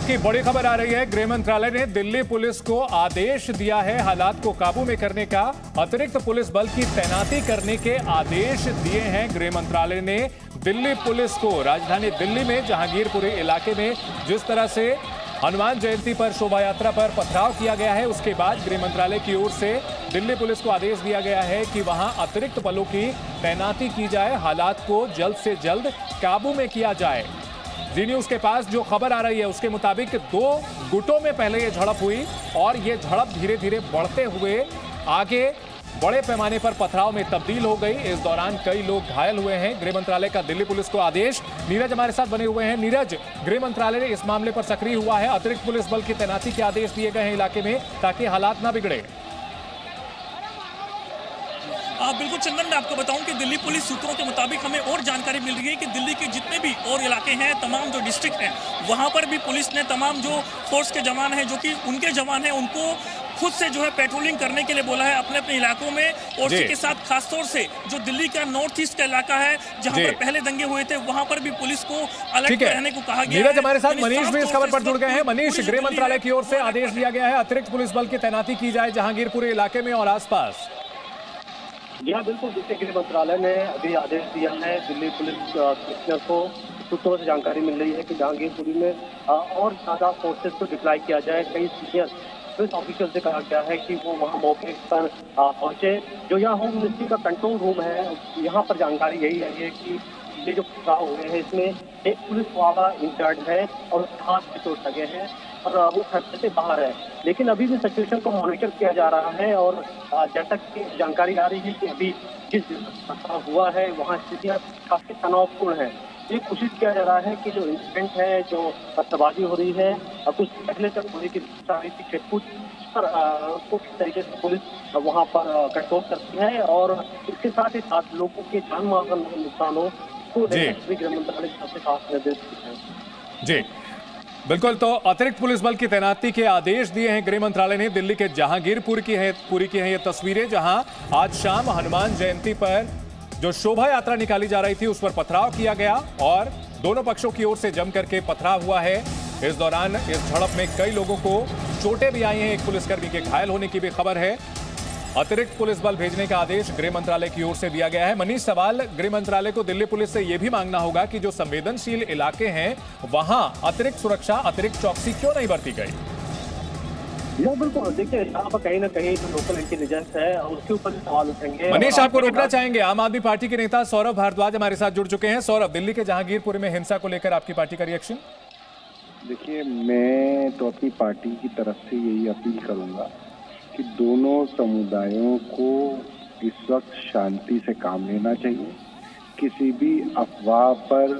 की बड़ी खबर आ रही है। गृह मंत्रालय ने दिल्ली पुलिस को आदेश दिया है हालात को काबू में करने का। अतिरिक्त पुलिस बल की तैनाती करने के आदेश दिए हैं गृह मंत्रालय ने दिल्ली पुलिस को। राजधानी दिल्ली में जहांगीरपुरी इलाके में जिस तरह से हनुमान जयंती पर शोभा यात्रा पर पथराव किया गया है, उसके बाद गृह मंत्रालय की ओर से दिल्ली पुलिस को आदेश दिया गया है कि वहां अतिरिक्त बलों की तैनाती की जाए, हालात को जल्द से जल्द काबू में किया जाए। जी न्यूज के पास जो खबर आ रही है उसके मुताबिक 2 गुटों में पहले ये झड़प हुई और ये झड़प धीरे धीरे बढ़ते हुए आगे बड़े पैमाने पर पथराव में तब्दील हो गई। इस दौरान कई लोग घायल हुए हैं। गृह मंत्रालय का दिल्ली पुलिस को आदेश। नीरज हमारे साथ बने हुए हैं। नीरज, गृह मंत्रालय ने इस मामले पर सक्रिय हुआ है, अतिरिक्त पुलिस बल की तैनाती के आदेश दिए गए हैं इलाके में ताकि हालात ना बिगड़े। बिल्कुल चंदन, मैं आपको बताऊं कि दिल्ली पुलिस सूत्रों के मुताबिक हमें और जानकारी मिल रही है कि दिल्ली के जितने भी और इलाके हैं, तमाम जो डिस्ट्रिक्ट हैं, वहां पर भी पुलिस ने तमाम जो फोर्स के जवान हैं, जो कि उनके जवान हैं, उनको खुद से जो है पेट्रोलिंग करने के लिए बोला है अपने अपने इलाकों में। और इसी के साथ खासतौर से जो दिल्ली का नॉर्थ ईस्ट का इलाका है, जहां पर पहले दंगे हुए थे, वहां पर भी पुलिस को अलर्ट रहने को कहा गया है। नीरज हमारे साथ मनीष भी इस खबर पर जुड़ गए हैं। मनीष, गृह मंत्रालय की ओर से आदेश दिया गया है अतिरिक्त पुलिस बल की तैनाती की जाए जहांगीरपुरी इलाके में और आसपास। जी हाँ, बिल्कुल। जिससे गृह मंत्रालय ने अभी आदेश दिया है दिल्ली पुलिस कमिश्नर को। सूत्रों से जानकारी मिल रही है कि जहांगीरपुरी में और ज्यादा फोर्सेस को डिप्लॉय किया जाए। कई सीनियर पुलिस ऑफिसर से कहा गया है कि वो वहाँ मौके पर पहुंचे। जो यहाँ होम मिनिस्ट्री का कंट्रोल रूम है, यहाँ पर जानकारी यही है कि ये जो पथराव हुए हैं इसमें एक पुलिस वाला इंचार्ज है और हाथ में चोट लगे हैं और वो खतरे से बाहर है। लेकिन अभी भी सिचुएशन को मॉनिटर किया जा रहा है और जैसा कि जानकारी आ रही है कि अभी जिस पथराव हुआ है वहाँ स्थितियाँ काफी तनावपूर्ण है। ये कोशिश किया जा रहा है कि जो इंसिडेंट है, जो पत्थरबाजी हो रही है, कुछ पहले तक होने की छिटपुट पर उसको किस तरीके से पुलिस वहाँ पर कंट्रोल करती है और इसके साथ ही साथ लोगों के जान माल का नुकसान हो तो गृह मंत्रालय की तरफ से खास निर्देश दिए हैं। जी बिल्कुल, तो अतिरिक्त पुलिस बल की तैनाती के आदेश दिए हैं गृह मंत्रालय ने। दिल्ली के जहांगीरपुर की है ये तस्वीरें, जहां आज शाम हनुमान जयंती पर जो शोभा यात्रा निकाली जा रही थी उस पर पथराव किया गया और दोनों पक्षों की ओर से जम करके पथराव हुआ है। इस दौरान इस झड़प में कई लोगों को चोटें भी आई हैं, एक पुलिसकर्मी के घायल होने की भी खबर है। अतिरिक्त पुलिस बल भेजने का आदेश गृह मंत्रालय की ओर से दिया गया है। मनीष, सवाल गृह मंत्रालय को दिल्ली पुलिस से यह भी मांगना होगा कि जो संवेदनशील इलाके हैं वहां अतिरिक्त सुरक्षा, अतिरिक्त चौकसी क्यों नहीं बरती गई? बिल्कुल, देखिए यहाँ पर कहीं ना कहीं जो लोकल इंटेलिजेंस है उसके ऊपर सवाल उठेंगे। मनीष, आपको रोकना चाहेंगे। आम आदमी पार्टी के नेता सौरभ भारद्वाज हमारे साथ जुड़ चुके हैं। सौरभ, दिल्ली के जहांगीरपुर में हिंसा को लेकर आपकी पार्टी का रिएक्शन? देखिए, मैं तो अपनी पार्टी की तरफ से यही अपील करूंगा कि दोनों समुदायों को इस वक्त शांति से काम लेना चाहिए, किसी भी अफवाह पर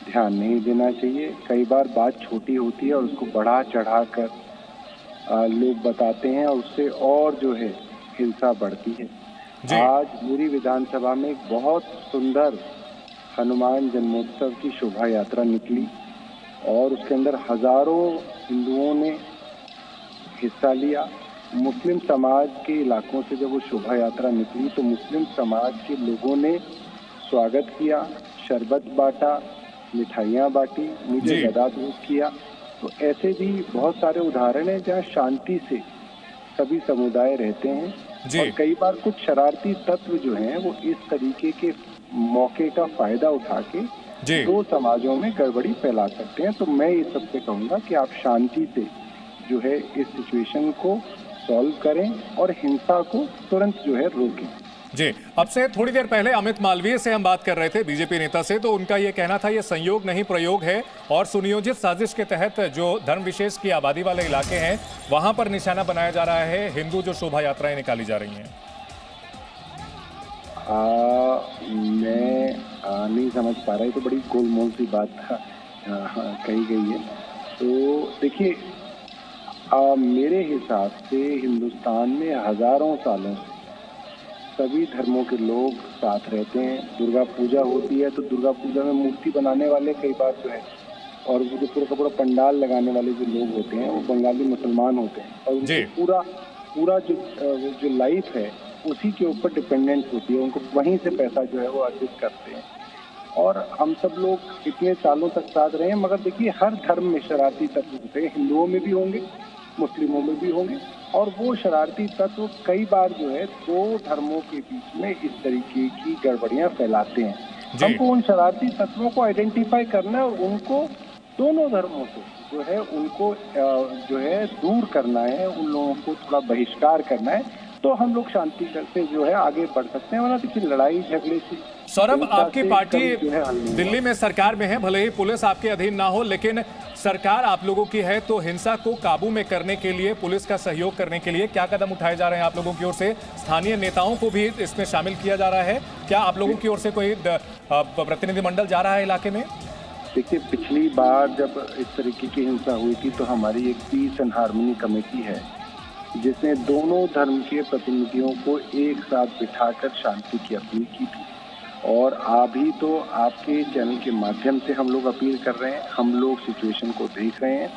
ध्यान नहीं देना चाहिए। कई बार बात छोटी होती है और उसको बढ़ा चढ़ा कर लोग बताते हैं और उससे और जो है हिंसा बढ़ती है। आज मेरी विधानसभा में एक बहुत सुंदर हनुमान जन्मोत्सव की शोभा यात्रा निकली और उसके अंदर हजारों हिंदुओं ने हिस्सा लिया। मुस्लिम समाज के इलाकों से जब वो शोभा यात्रा निकली तो मुस्लिम समाज के लोगों ने स्वागत किया, शरबत बांटा, मिठाइयाँ बांटी, मुझे गदा दूध किया। तो ऐसे भी बहुत सारे उदाहरण हैं जहाँ शांति से सभी समुदाय रहते हैं और कई बार कुछ शरारती तत्व जो हैं वो इस तरीके के मौके का फायदा उठा के दो समाजों में गड़बड़ी फैला सकते हैं। तो मैं ये सबसे कहूँगा कि आप शांति से जो है इस सिचुएशन को सॉल्व करें और हिंसा को तुरंत जो है रोकें। जी, अब से थोड़ी देर पहले अमित मालवीय से हम बात कर रहे थे, बीजेपी नेता से, तो उनका ये कहना था ये संयोग नहीं प्रयोग है और सुनियोजित साजिश के तहत जो धर्म विशेष की आबादी वाले इलाके हैं वहां पर निशाना बनाया जा रहा है हिंदू जो शोभा यात्राएं निकाली जा रही हैं। मैं नहीं समझ पा रहा, ये तो बड़ी गोलमोल सी बात कही गई है। तो देखिए, मेरे हिसाब से हिंदुस्तान में हजारों सालों से सभी धर्मों के लोग साथ रहते हैं। दुर्गा पूजा होती है तो दुर्गा पूजा में मूर्ति बनाने वाले कई बार जो है और वो जो पूरा का पूरा पंडाल लगाने वाले जो लोग होते हैं वो बंगाली मुसलमान होते हैं और उनको पूरा जो लाइफ है उसी के ऊपर डिपेंडेंट होती है। उनको वहीं से पैसा जो है वो अर्जित करते हैं। और हम सब लोग इतने सालों तक साथ रहे हैं। मगर देखिए, हर धर्म में शरारती तत्व होते हैं, हिंदुओं में भी होंगे, मुस्लिमों में भी होंगे, और वो शरारती तत्व कई बार जो है दो धर्मों के बीच में इस तरीके की गड़बड़ियां फैलाते हैं। हमको उन शरारती तत्वों को आइडेंटिफाई करना है और उनको दोनों धर्मों से जो है उनको जो है दूर करना है, उन लोगों को थोड़ा बहिष्कार करना है, तो हम लोग शांति से जो है आगे बढ़ सकते हैं। वरना देखिए, लड़ाई झगड़े से सौरभ, आपकी पार्टी दिल्ली में सरकार में है, भले ही पुलिस आपके अधीन ना हो, लेकिन सरकार आप लोगों की है, तो हिंसा को काबू में करने के लिए, पुलिस का सहयोग करने के लिए क्या कदम उठाए जा रहे हैं आप लोगों की ओर से? स्थानीय नेताओं को भी इसमें शामिल किया जा रहा है क्या? आप लोगों की ओर से कोई प्रतिनिधिमंडल जा रहा है इलाके में? देखिए, पिछली बार जब इस तरीके की हिंसा हुई थी तो हमारी एक पीस एंड हार्मनी कमेटी है, जिसने दोनों धर्म के प्रतिनिधियों को एक साथ बिठाकर शांति की अपील की थी। और अभी तो आपके चैनल के माध्यम से हम लोग अपील कर रहे हैं, हम लोग सिचुएशन को देख रहे हैं,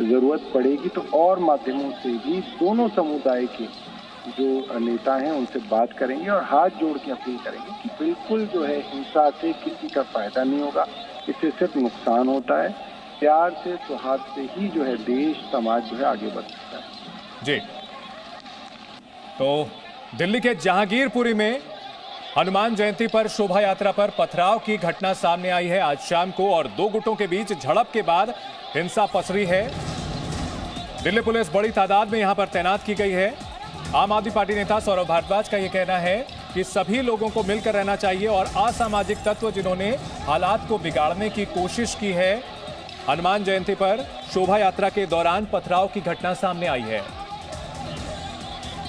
ज़रूरत पड़ेगी तो और माध्यमों से भी दोनों समुदाय के जो नेता हैं उनसे बात करेंगे और हाथ जोड़ के अपील करेंगे कि बिल्कुल जो है हिंसा से किसी का फायदा नहीं होगा, इससे सिर्फ नुकसान होता है। प्यार से, सौहार्द से ही जो है देश समाज जो है आगे बढ़ सकता है। जी, तो दिल्ली के जहांगीरपुरी में हनुमान जयंती पर शोभा यात्रा पर पथराव की घटना सामने आई है आज शाम को, और दो गुटों के बीच झड़प के बाद हिंसा पसरी है। दिल्ली पुलिस बड़ी तादाद में यहां पर तैनात की गई है। आम आदमी पार्टी नेता सौरभ भारद्वाज का यह कहना है कि सभी लोगों को मिलकर रहना चाहिए और असामाजिक तत्व जिन्होंने हालात को बिगाड़ने की कोशिश की है। हनुमान जयंती पर शोभा यात्रा के दौरान पथराव की घटना सामने आई है।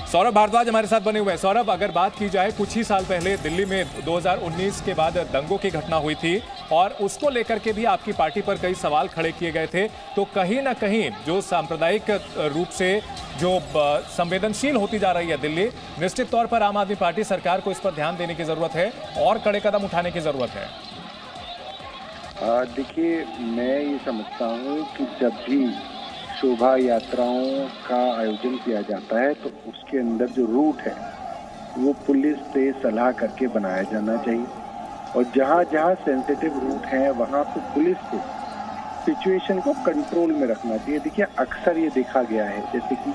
सौरभ भारद्वाज हमारे साथ बने हुए हैं। सौरभ, अगर बात की जाए, कुछ ही साल पहले दिल्ली में 2019 के बाद दंगों की घटना हुई थी और उसको लेकर के भी आपकी पार्टी पर कई सवाल खड़े किए गए थे, तो कहीं ना कहीं जो सांप्रदायिक रूप से जो संवेदनशील होती जा रही है दिल्ली, निश्चित तौर पर आम आदमी पार्टी सरकार को इस पर ध्यान देने की जरूरत है और कड़े कदम उठाने की जरूरत है। देखिए, मैं ये समझता हूँ कि जब भी शोभा यात्राओं का आयोजन किया जाता है तो उसके अंदर जो रूट है वो पुलिस से सलाह करके बनाया जाना चाहिए, और जहाँ जहाँ सेंसिटिव रूट है वहाँ पे पुलिस को सिचुएशन को कंट्रोल में रखना चाहिए। देखिए, अक्सर ये देखा गया है, जैसे कि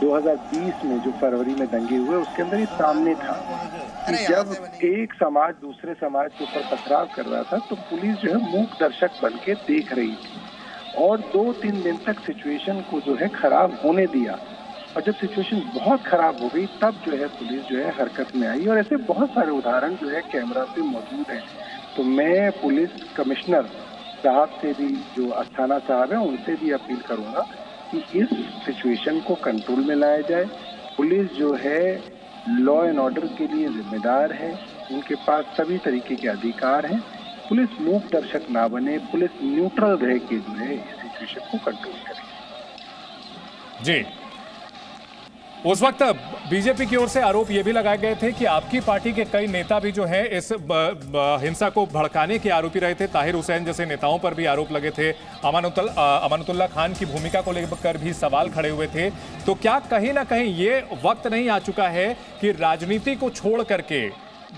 2020 में जो फरवरी में दंगे हुए उसके अंदर ये सामने था कि जब एक समाज दूसरे समाज के ऊपर पथराव कर रहा था तो पुलिस जो है मूक दर्शक बन के देख रही थी और 2-3 दिन तक सिचुएशन को जो है खराब होने दिया, और जब सिचुएशन बहुत खराब हो गई तब जो है पुलिस जो है हरकत में आई, और ऐसे बहुत सारे उदाहरण जो है कैमरा पे मौजूद हैं। तो मैं पुलिस कमिश्नर साहब से भी, जो अस्थाना साहब हैं, उनसे भी अपील करूंगा कि इस सिचुएशन को कंट्रोल में लाया जाए। पुलिस जो है लॉ एंड ऑर्डर के लिए जिम्मेदार है, उनके पास सभी तरीके के अधिकार हैं। पुलिस मूक दर्शक ना बने, पुलिस न्यूट्रल रह के जो है इस सिचुएशन को कंट्रोल करे। जी, उस वक्त बीजेपी की ओर से आरोप ये भी लगाए गए थे कि आपकी पार्टी के कई नेता भी जो है इस हिंसा को भड़काने के आरोपी रहे थे। ताहिर हुसैन जैसे नेताओं पर भी आरोप लगे थे, अमानतुल्लाह खान की भूमिका को लेकर भी सवाल खड़े हुए थे। तो क्या कहीं ना कहीं ये वक्त नहीं आ चुका है कि राजनीति को छोड़ करके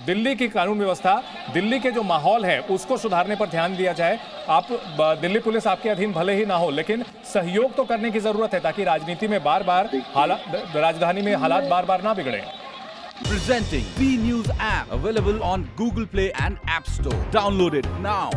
दिल्ली की कानून व्यवस्था, दिल्ली के जो माहौल है उसको सुधारने पर ध्यान दिया जाए? आप दिल्ली पुलिस आपके अधीन भले ही ना हो, लेकिन सहयोग तो करने की जरूरत है ताकि राजनीति में बार-बार राजधानी में हालात बार-बार ना बिगड़े। Presenting B News app available on Google Play and App Store. Download it now.